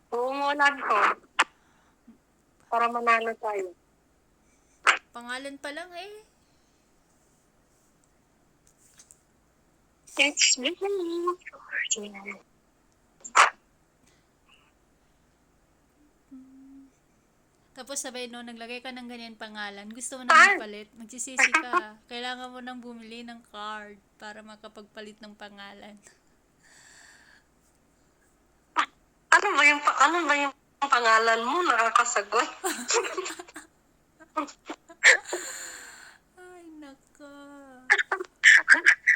Uungulan ko para manalo tayo. Pangalan pa lang eh. It's me. Tapos sabay no, naglagay ka ng ganyan pangalan. Gusto mo na magpalit. Magsisisi ka. Kailangan mo nang bumili ng card para makapagpalit ng pangalan. Ano ba yung pangalan mo? Nakakasagot. Ay, naka.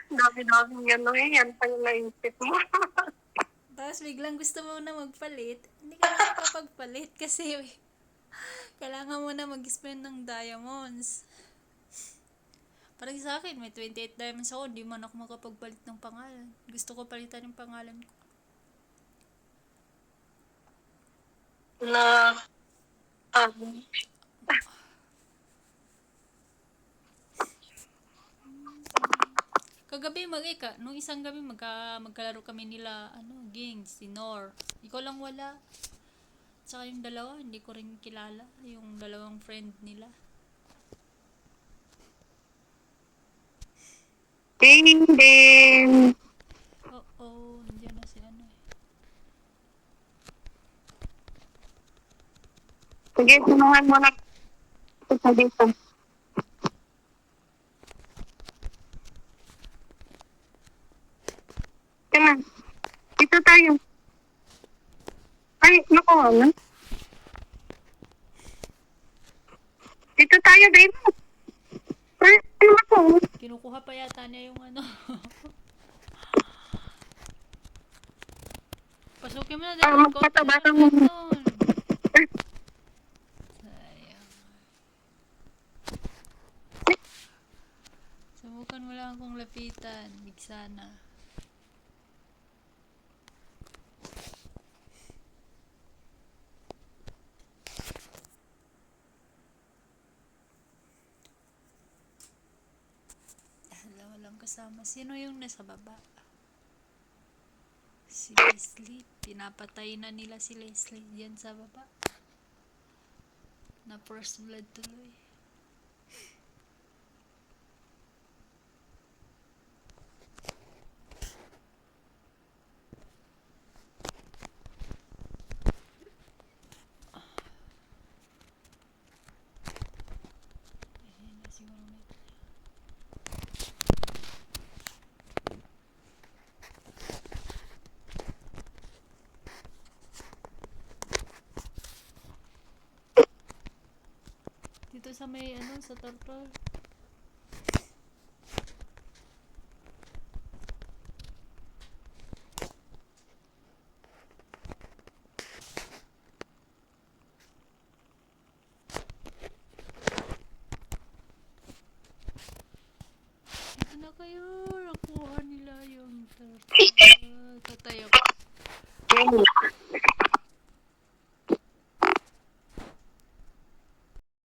Dami-dami gano'n eh. Yan pa yung naisip mo. Tapos biglang gusto mo na magpalit. Hindi ka na makapagpalit kasi kailangan mo na mag-spend ng diamonds. Parang sa akin, may 28 diamonds ako, hindi man ako makapagpalit ng pangalan. Gusto ko palitan yung pangalan ko. Na, Kagabi nung isang gabi magkalaro kami nila, Ging, si Nor. Ikaw lang wala. Tsaka yung dalawa, hindi ko rin kilala. Yung dalawang friend nila. ding, ding. Oo, nandiyan na si ano eh. Sige, tulungan mo na kita dito. Kaya dito tayo. Ay, naku, ano? Dito tayo, baby. Ay, ano ako? Kinukuha pa yata niya yung ano. Pasukin mo na dahil Magpataba ka mo. doon. Sayang. Subukan mo lang akong lapitan. Big sana. Walang kasama. Sino yung nasa baba? Si Leslie. Pinapatay na nila si Leslie diyan sa baba. Na first blood tuloy. Ayan na siguro na. Dito sa may sa turtle. Dito na kayo.